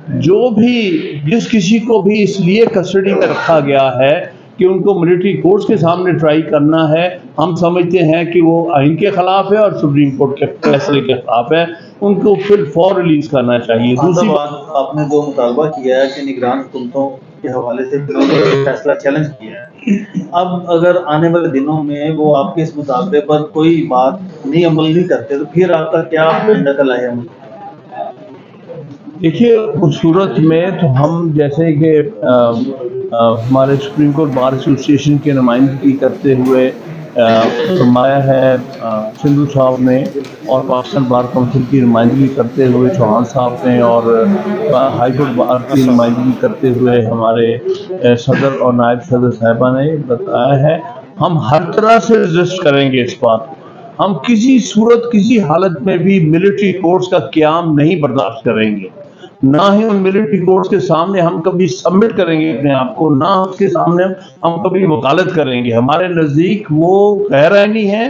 जो भी जिस किसी को भी इसलिए कस्टडी में रखा गया है कि उनको मिलिट्री कोर्ट्स के सामने ट्राई करना है, हम समझते हैं कि वो आइन के खिलाफ है और सुप्रीम कोर्ट के फैसले के खिलाफ है, उनको फिर फौर रिलीज करना चाहिए। दूसरी बात आपने जो मुतालबा किया है कि निगरान हुकूमतों के हवाले से फैसला चैलेंज किया है, अब अगर आने वाले दिनों में वो आपके इस मुतालबे पर कोई बात नहीं अमल नहीं करते तो फिर आपका क्या नकल है अमल? देखिए, उस सूरत में तो हम जैसे कि हमारे सुप्रीम कोर्ट बार एसोसिएशन की नुमाइंदगी करते हुए फरमाया है सिंधु साहब ने, और पाकिस्तान बार काउंसिल की नुमाइंदगी करते हुए चौहान साहब ने, और हाई कोर्ट बार की नुमाइंदगी करते हुए हमारे सदर और नायब सदर साहिबा ने बताया है, हम हर तरह से रजिस्ट करेंगे इस बात को। हम किसी सूरत किसी हालत में भी मिलिट्री कोर्ट्स का क़याम नहीं बर्दाश्त करेंगे, ना ही उन मिलिट्री कोर्ट्स के सामने हम कभी सबमिट करेंगे अपने आप को, ना उसके सामने हम कभी वकालत करेंगे। हमारे नज़दीक वो गैर आइनी है,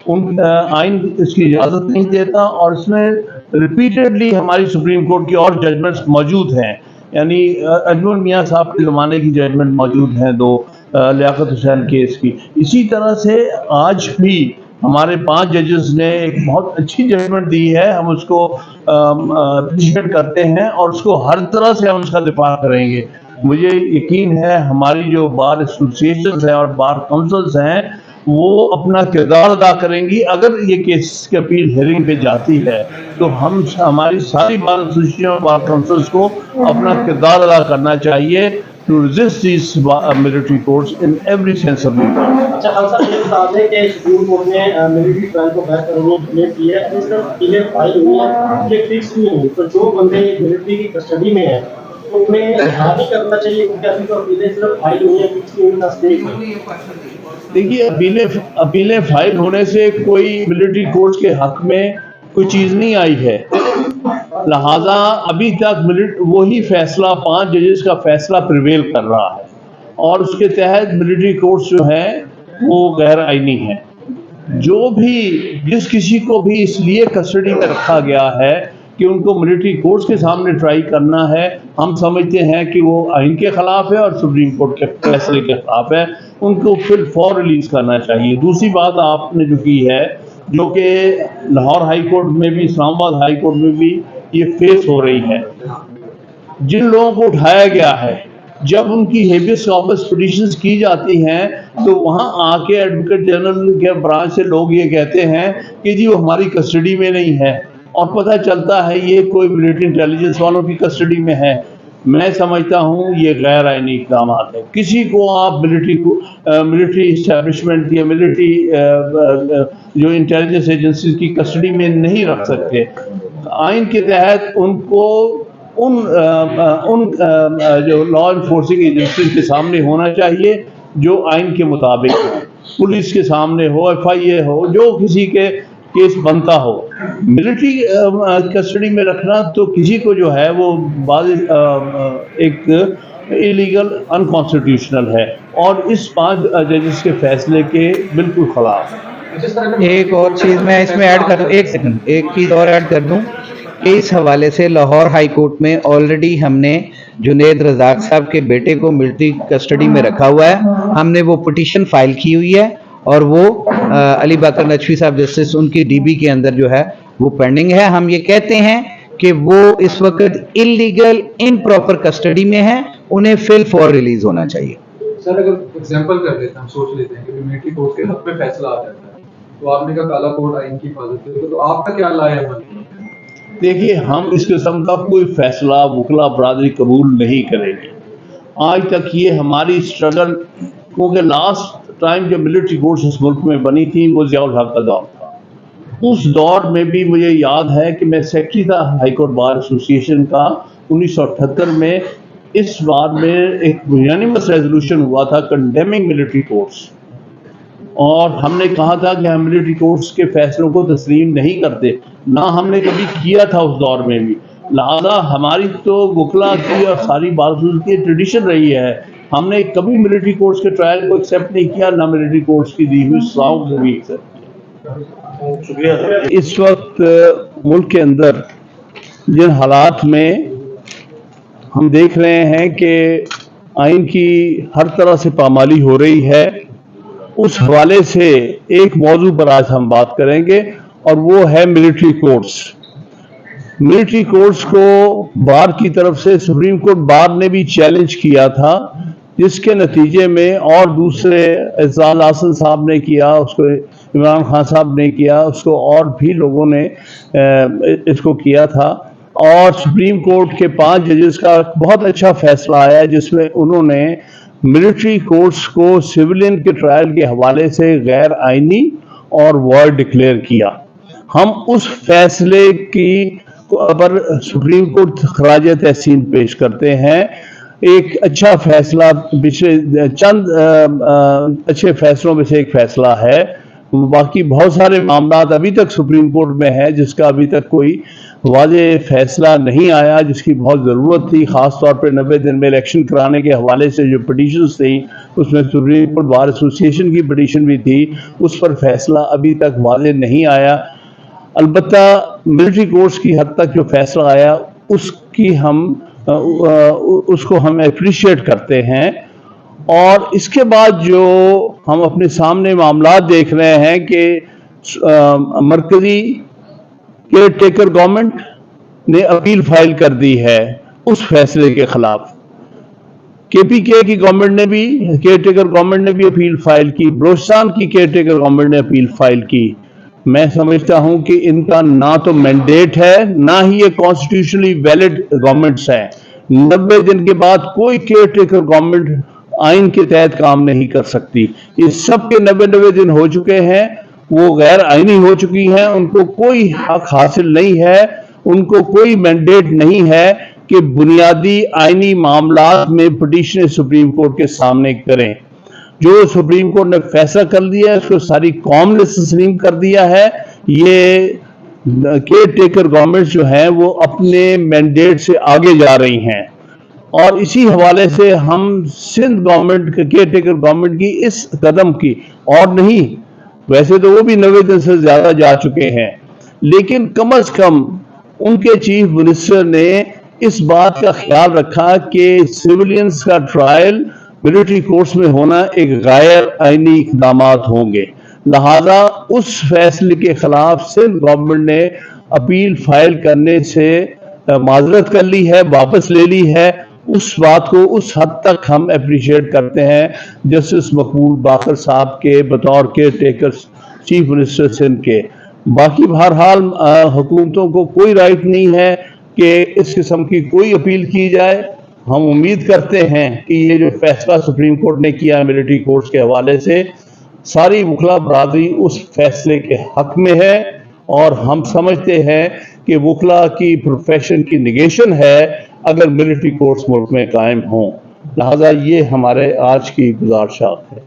उन आइन इसकी इजाज़त नहीं देता, और इसमें रिपीटेडली हमारी सुप्रीम कोर्ट की और जजमेंट्स मौजूद हैं, यानी अजमल मियाँ साहब के ज़माने की जजमेंट मौजूद हैं, दो लियाकत हुसैन केस की। इसी तरह से आज भी हमारे 5 जजेस ने एक बहुत अच्छी जजमेंट दी है, हम उसको अप्रिशिएट करते हैं और उसको हर तरह से हम उसका दिफा करेंगे। मुझे यकीन है हमारी जो बार एसोसिएशन हैं और बार काउंसिल्स हैं वो अपना किरदार अदा करेंगी। अगर ये केस की अपील हेयरिंग पे जाती है तो हम हमारी सारी बार एसोसिएशन और बार काउंसिल्स को अपना किरदार अदा करना चाहिए to resist these military courts in every sense of the word. अच्छा, हम सब ये बता दें कि सुप्रीम कोर्ट ने मिलिट्री ट्रायल को बैक करने की डिक्लेयर की है, इस तरह डिले फाइल हुई है, ये फिक्स नहीं हुई, तो जो बंदे मिलिट्री की कस्टडी में है तो उन्हें रिहा नहीं करना चाहिए, क्योंकि अभी तो अपीलें सिर्फ फाइल हुई है, फिक्स नहीं हुई ना स्टे। देखिए, अपीलें फाइल होने से कोई मिलिट्री कोर्ट्स के हक में कोई चीज़ नहीं आई है, लिहाजा अभी तक वही फैसला 5 जजेस का फैसला प्रिवेल कर रहा है, और उसके तहत मिलिट्री कोर्ट्स जो हैं वो गैर आइनी है। जो भी जिस किसी को भी इसलिए कस्टडी में रखा गया है कि उनको मिलिट्री कोर्ट्स के सामने ट्राई करना है, हम समझते हैं कि वो आइन के खिलाफ है और सुप्रीम कोर्ट के फैसले के खिलाफ है, उनको फिर फौर रिलीज करना चाहिए। दूसरी बात आपने जो की है, जो कि लाहौर हाई कोर्ट में भी, इस्लामाबाद हाई कोर्ट में भी ये फेस हो रही है, जिन लोगों को उठाया गया है, जब उनकी हेबियस कॉर्पस पिटीशंस की जाती हैं तो वहाँ आके एडवोकेट जनरल के ब्रांच से लोग ये कहते हैं कि जी वो हमारी कस्टडी में नहीं है, और पता चलता है ये कोई मिलिट्री इंटेलिजेंस वालों की कस्टडी में है। मैं समझता हूँ ये गैर आइनी इक़दाम है। किसी को आप मिलिट्री इस्टेब्लिशमेंट या मिलिट्री जो इंटेलिजेंस एजेंसीज की कस्टडी में नहीं रख सकते। आइन के तहत उनको उन जो लॉ इन्फोर्सिंग एजेंसीज के सामने होना चाहिए जो आइन के मुताबिक हो, पुलिस के सामने हो, FIA हो, जो किसी के केस बनता हो। मिलिट्री कस्टडी में रखना तो किसी को जो है वो एक इलीगल, अनकॉन्स्टिट्यूशनल है, और इस 5 जजेस के फैसले के बिल्कुल खिलाफ है। एक और चीज़ मैं इसमें ऐड कर दूं, एक चीज़ और ऐड कर दूं कि इस हवाले से लाहौर हाई कोर्ट में ऑलरेडी हमने जुनेद रज़ाक साहब के बेटे को मिलिट्री कस्टडी में रखा हुआ है, हमने वो पिटीशन फाइल की हुई है, और वो अली बाकर नचवी साहब जस्टिस उनकी DB के अंदर जो है वो पेंडिंग है। हम ये कहते हैं कि वो इस वक्त इलीगल, इम्प्रॉपर कस्टडी में है, उन्हें फिल फॉर रिलीज होना चाहिए। सर, अगर एग्जांपल कर लेते हैं, हम सोच लेते हैं कि मिलिट्री कोर्ट के हक में फैसला आ जाता है, तो आपने कहा काला कोर्ट आइन की हिफाजत करेगा, तो आपका क्या राय है? देखिए, हम इस किस्म का कोई फैसला वकला बरादरी कबूल नहीं करेंगे। आज तक ये हमारी स्ट्रगल, क्योंकि लास्ट टाइम जब मिलिट्री कोर्ट्स इस मुल्क में बनी थी वो ज़ियाउल हक का दौर था। उस दौर में भी मुझे याद है कि मैं सेक्रेटरी था हाई कोर्ट बार एसोसिएशन का 1978 में। इस बार में एक यूनानिमस रेजोल्यूशन हुआ था कंडेमिंग मिलिट्री कोर्ट्स, और हमने कहा था कि हम मिलिट्री कोर्ट्स के फैसलों को तस्लीम नहीं करते, ना हमने कभी किया था उस दौर में भी। लिहाजा हमारी तो वकला की और सारी बारसूल की ट्रेडिशन रही है, हमने कभी मिलिट्री कोर्ट्स के ट्रायल को एक्सेप्ट नहीं किया, ना मिलिट्री कोर्ट्स की दी हुई सलाहों को भी एक्सेप्ट किया। इस वक्त मुल्क के अंदर जिन हालात में हम देख रहे हैं कि आइन की हर तरह से पामाली हो रही है। उस हवाले से एक मौजू पर आज हम बात करेंगे और वो है मिलिट्री कोर्ट्स। मिलिट्री कोर्ट्स को बार की तरफ से सुप्रीम कोर्ट बार ने भी चैलेंज किया था, जिसके नतीजे में और दूसरे एजाज हासन साहब ने किया, उसको इमरान खान साहब ने किया, उसको और भी लोगों ने इसको किया था। और सुप्रीम कोर्ट के 5 जजेस का बहुत अच्छा फैसला आया जिसमें उन्होंने मिलिट्री कोर्ट्स को सिविलियन के ट्रायल के हवाले से गैर आइनी और वॉइड डिक्लेयर किया। हम उस फैसले की पर सुप्रीम कोर्ट खराज तहसीन पेश करते हैं। एक अच्छा फैसला, पिछले चंद अच्छे फैसलों में से एक फैसला है। बाकी बहुत सारे मामला अभी तक सुप्रीम कोर्ट में है जिसका अभी तक कोई वाज़ेह फैसला नहीं आया, जिसकी बहुत ज़रूरत थी। ख़ास तौर पर 90 दिन में इलेक्शन कराने के हवाले से जो पिटीशंस थी, उसमें सुप्रीम कोर्ट बार एसोसिएशन की पिटीशन भी थी, उस पर फैसला अभी तक वाज़ेह नहीं आया। अलबत्ता मिलिट्री कोर्ट्स की हद तक जो फैसला आया उसको हम अप्रिशिएट करते हैं। और इसके बाद जो हम अपने सामने मामला देख रहे हैं कि मरकजी केयर टेकर गवर्नमेंट ने अपील फाइल कर दी है उस फैसले के खिलाफ। केपीके की गवर्नमेंट ने भी, केयर टेकर गवर्नमेंट ने भी अपील फाइल की। बलोचिस्तान की केयर टेकर गवर्नमेंट ने अपील फाइल की। मैं समझता हूं कि इनका ना तो मैंडेट है, ना ही ये कॉन्स्टिट्यूशनली वैलिड गवर्नमेंट्स हैं। 90 दिन के बाद कोई केयर टेकर गवर्नमेंट आइन के तहत काम नहीं कर सकती। इस सब के 90 दिन हो चुके हैं, वो गैर आइनी हो चुकी हैं, उनको कोई हक हासिल नहीं है, उनको कोई मैंडेट नहीं है कि बुनियादी आइनी मामलात में पिटीशन सुप्रीम कोर्ट के सामने करें। जो सुप्रीम कोर्ट ने फैसला कर लिया है उसको सारी कौम ने तस्लीम कर दिया है। ये केयर टेकर गवर्नमेंट जो है वो अपने मैंडेट से आगे जा रही हैं और इसी हवाले से हम Sindh government, caretaker government की इस कदम की, और नहीं वैसे तो वो भी 90 दिन से ज्यादा जा चुके हैं, लेकिन कम अज कम उनके चीफ मिनिस्टर ने इस बात का ख्याल रखा कि सिविलियंस का ट्रायल मिलिट्री कोर्ट्स में होना एक गैर आइनी इकदामात होंगे। लिहाजा उस फैसले के खिलाफ सिंध गवर्नमेंट ने अपील फाइल करने से माजरत कर ली है, वापस ले ली है। उस बात को उस हद तक हम अप्रिशिएट करते हैं जस्टिस मकबूल बाकर साहब के बतौर के टेकर चीफ मिनिस्टर सिंध के। बाकी बहरहाल हुकूमतों को कोई राइट नहीं है कि इस किस्म की कोई अपील की जाए। हम उम्मीद करते हैं कि ये जो फैसला सुप्रीम कोर्ट ने किया मिलिट्री कोर्ट्स के हवाले से, सारी वकला बरादरी उस फैसले के हक में है और हम समझते हैं कि वकला की प्रोफेशन की निगेशन है अगर मिलिट्री कोर्ट्स मुल्क में कायम हों। लिहाजा ये हमारे आज की गुजारिशात है।